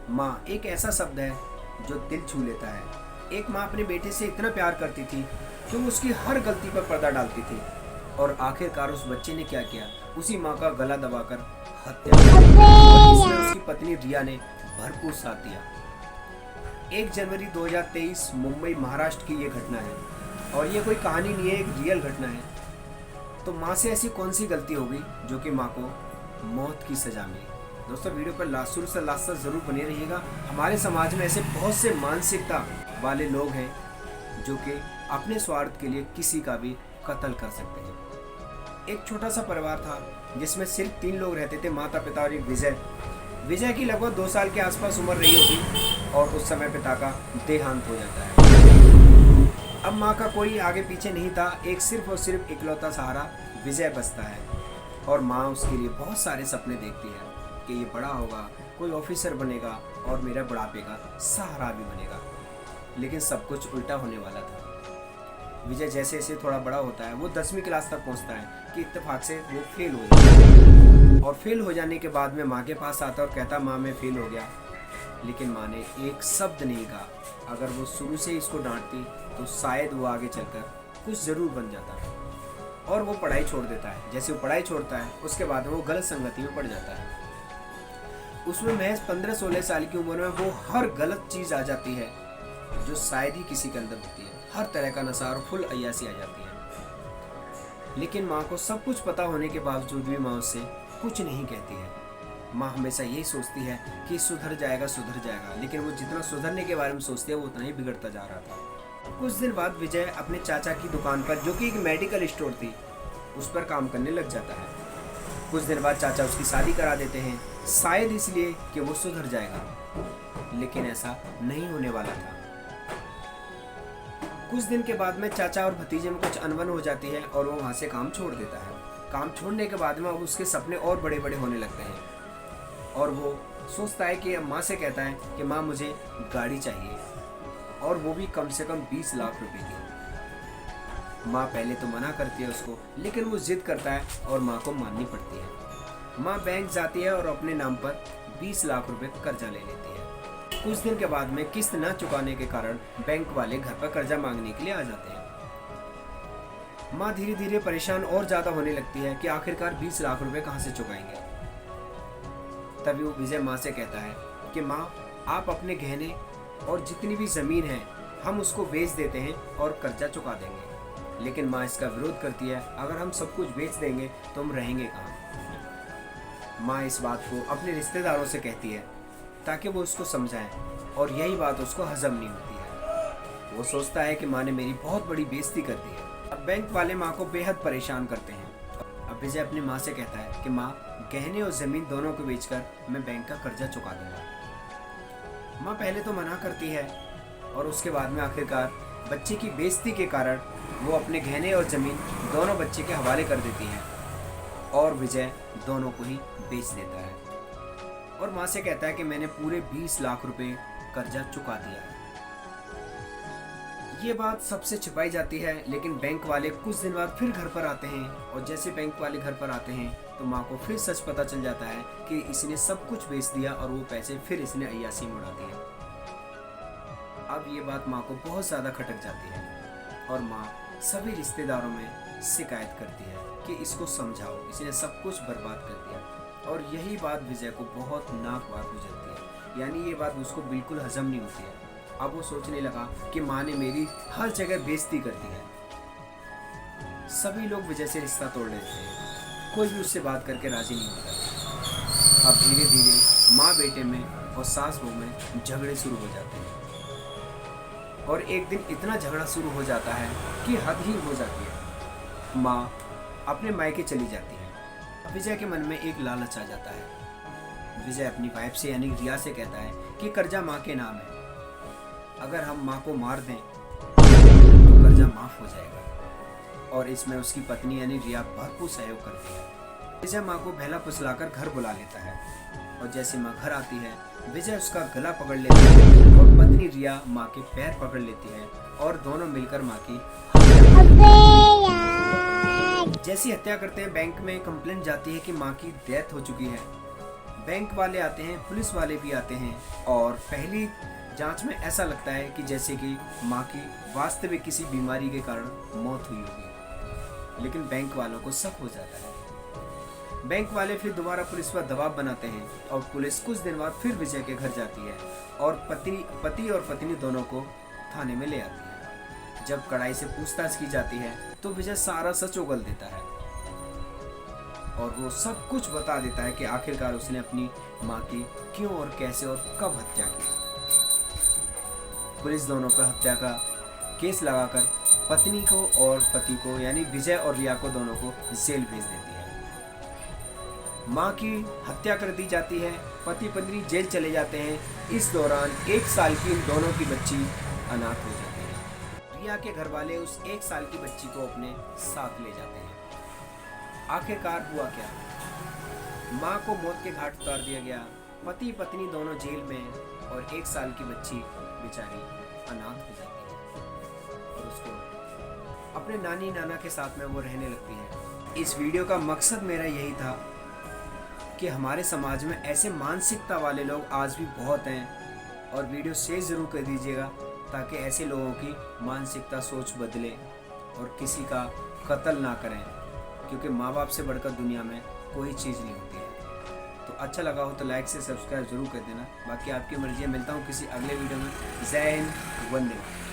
माँ एक ऐसा शब्द है जो दिल छू लेता है। एक माँ अपने बेटे से इतना प्यार करती थी कि वो उसकी हर गलती पर पर्दा डालती थी और आखिरकार उस बच्चे ने क्या किया, उसी माँ का गला दबाकर हत्या कर दी और इसमें उसकी पत्नी रिया ने भरपूर साथ दिया। 1 जनवरी 2023 मुंबई महाराष्ट्र की ये घटना है और ये कोई कहानी नहीं है, एक रियल घटना है। तो माँ से ऐसी कौन सी गलती होगी जो कि माँ को मौत की सजा मिली। दोस्तों वीडियो पर शुरू से लास्ट तक जरूर बने रहिएगा। हमारे समाज में ऐसे बहुत से मानसिकता वाले लोग हैं जो कि अपने स्वार्थ के लिए किसी का भी कत्ल कर सकते हैं। एक छोटा सा परिवार था जिसमें सिर्फ 3 लोग रहते थे, माता पिता और एक विजय की लगभग 2 साल के आसपास उम्र रही होगी और उस समय पिता का देहांत हो जाता है। अब माँ का कोई आगे पीछे नहीं था, एक सिर्फ और सिर्फ इकलौता सहारा विजय बचता है और माँ उसके लिए बहुत सारे सपने देखती है कि ये बड़ा होगा, कोई ऑफिसर बनेगा और मेरा बुढ़ापे का सहारा भी बनेगा। लेकिन सब कुछ उल्टा होने वाला था। विजय जैसे जैसे थोड़ा बड़ा होता है वो 10वीं क्लास तक पहुंचता है कि इत्तेफाक से वो फेल हो जाता है और फेल हो जाने के बाद में माँ के पास आता और कहता माँ मैं फेल हो गया। लेकिन माँ ने एक शब्द नहीं कहा। अगर वो शुरू से इसको डांटती तो शायद वो आगे चलकर कुछ जरूर बन जाता और वो पढ़ाई छोड़ देता है। जैसे वो पढ़ाई छोड़ता है उसके बाद वो गलत संगति में पड़ जाता है। उसमें महज 15-16 साल की उम्र में वो हर गलत चीज आ जाती है जो शायद ही किसी के अंदर होती है। हर तरह का नशा और फुल अय्यासी आ जाती है। लेकिन माँ को सब कुछ पता होने के बावजूद भी माँ उससे कुछ नहीं कहती है। माँ हमेशा यही सोचती है कि सुधर जाएगा, लेकिन वो जितना सुधरने के बारे में सोचती है वो उतना ही बिगड़ता जा रहा था। कुछ दिन बाद विजय अपने चाचा की दुकान पर, जो कि एक मेडिकल स्टोर थी, उस पर काम करने लग जाता है। कुछ दिन बाद चाचा उसकी शादी करा देते हैं, शायद इसलिए कि वो सुधर जाएगा। लेकिन ऐसा नहीं होने वाला था। कुछ दिन के बाद में चाचा और भतीजे में कुछ अनबन हो जाती है और वो वहाँ से काम छोड़ देता है। काम छोड़ने के बाद में अब उसके सपने और बड़े बड़े होने लगते हैं और वो सोचता है कि माँ से कहता है कि माँ मुझे गाड़ी चाहिए और वो भी कम से कम 20 लाख रुपए की। माँ पहले तो मना करती है उसको, लेकिन वो जिद करता है और माँ को माननी पड़ती है। माँ बैंक जाती है और अपने नाम पर 20 लाख रुपए कर्जा ले लेती है। कुछ दिन के बाद में किस्त न चुकाने के कारण बैंक वाले घर पर कर्जा मांगने के लिए आ जाते हैं। माँ धीरे धीरे परेशान और ज्यादा होने लगती है कि आखिरकार 20 लाख रुपए कहाँ से चुकाएंगे। तभी वो विजय माँ से कहता है कि माँ आप अपने गहने और जितनी भी जमीन है हम उसको बेच देते हैं और कर्जा चुका देंगे। लेकिन माँ इसका विरोध करती है, अगर हम सब कुछ बेच देंगे तो हम रहेंगे कहाँ। माँ इस बात को अपने रिश्तेदारों से कहती है ताकि वो उसको समझाएं और यही बात उसको हजम नहीं होती है। वो सोचता है कि माँ ने मेरी बहुत बड़ी बेइज्जती कर दी है। अब बैंक वाले माँ को बेहद परेशान करते हैं। अब विजय अपनी माँ से कहता है कि माँ गहने और जमीन दोनों को बेचकर मैं बैंक का कर्जा चुका दूंगा। माँ पहले तो मना करती है और उसके बाद में आखिरकार बच्चे की बेइज्जती के कारण वो अपने गहने और जमीन दोनों बच्चे के हवाले कर देती है और विजय दोनों को ही बेच देता है और माँ से कहता है कि मैंने पूरे 20 लाख रुपए कर्जा चुका दिया है। ये बात सबसे छिपाई जाती है, लेकिन बैंक वाले कुछ दिन बाद फिर घर पर आते हैं और जैसे बैंक वाले घर पर आते हैं तो माँ को फिर सच पता चल जाता है कि इसने सब कुछ बेच दिया और वो पैसे फिर इसने अय्यासी में उड़ा दिए। अब ये बात माँ को बहुत ज़्यादा खटक जाती है और माँ सभी रिश्तेदारों में शिकायत करती है कि इसको समझाओ, इसने सब कुछ बर्बाद कर दिया। और यही बात विजय को बहुत नाक बात गुजरती है, यानी ये बात उसको बिल्कुल हजम नहीं होती है। अब वो सोचने लगा कि माँ ने मेरी हर जगह बेइज्जती कर दी है। सभी लोग विजय से रिश्ता तोड़ लेते हैं, कोई भी उससे बात करके राजी नहीं होता। अब धीरे धीरे माँ बेटे में और सास बहू में झगड़े शुरू हो जाते हैं और एक दिन इतना झगड़ा शुरू हो जाता है कि हद ही हो जाती है। माँ अपने मायके चली जाती है। विजय के मन में एक लालच आ जाता है। विजय अपनी वाइफ से यानी रिया से कहता है कि कर्जा माँ के नाम है, अगर हम माँ को मार दें तो कर्जा माफ हो जाएगा। और इसमें उसकी पत्नी यानी रिया भरपूर सहयोग करती है। विजय माँ को बहला फुसलाकर घर बुला लेता है और जैसे माँ घर आती है विजय उसका गला पकड़ लेता है और पत्नी रिया माँ के पैर पकड़ लेती है और दोनों मिलकर माँ की जैसी हत्या करते हैं। बैंक में कंप्लेंट जाती है कि माँ की डेथ हो चुकी है। बैंक वाले आते हैं, पुलिस वाले भी आते हैं और पहली जांच में ऐसा लगता है कि जैसे कि माँ की वास्तविक किसी बीमारी के कारण मौत हुई होगी, लेकिन बैंक वालों को शक हो जाता है। बैंक वाले फिर दोबारा पुलिस पर दबाव बनाते हैं और पुलिस कुछ दिन बाद फिर विजय के घर जाती है और पति और पत्नी दोनों को थाने में ले आती है। जब कड़ाई से पूछताछ की जाती है तो विजय सारा सच उगल देता है और वो सब कुछ बता देता है कि आखिरकार उसने अपनी माँ की क्यों और कैसे और कब हत्या की। पुलिस दोनों पर हत्या का केस लगाकर पत्नी को और पति को यानी विजय और रिया को दोनों को जेल भेज देती है। माँ की हत्या कर दी जाती है, पति पत्नी जेल चले जाते हैं। इस दौरान 1 साल की इन दोनों की बच्ची अनाथ हो जाती है। रिया के घर वाले उस 1 साल की बच्ची को अपने साथ ले जाते हैं। आखिरकार हुआ क्या? माँ को मौत के घाट उतार दिया गया, पति पत्नी दोनों जेल में और 1 साल की बच्ची बेचारी अनाथ हो जाती है और उसको अपने नानी नाना के साथ में वो रहने लगती है। इस वीडियो का मकसद मेरा यही था कि हमारे समाज में ऐसे मानसिकता वाले लोग आज भी बहुत हैं और वीडियो शेयर ज़रूर कर दीजिएगा ताकि ऐसे लोगों की मानसिकता सोच बदले और किसी का कत्ल ना करें, क्योंकि माँ बाप से बढ़कर दुनिया में कोई चीज़ नहीं होती है। तो अच्छा लगा हो तो लाइक से सब्सक्राइब जरूर कर देना। बाकी आपकी मर्जी है। मिलता हूँ किसी अगले वीडियो में। जय हिंद, वंदे मातरम।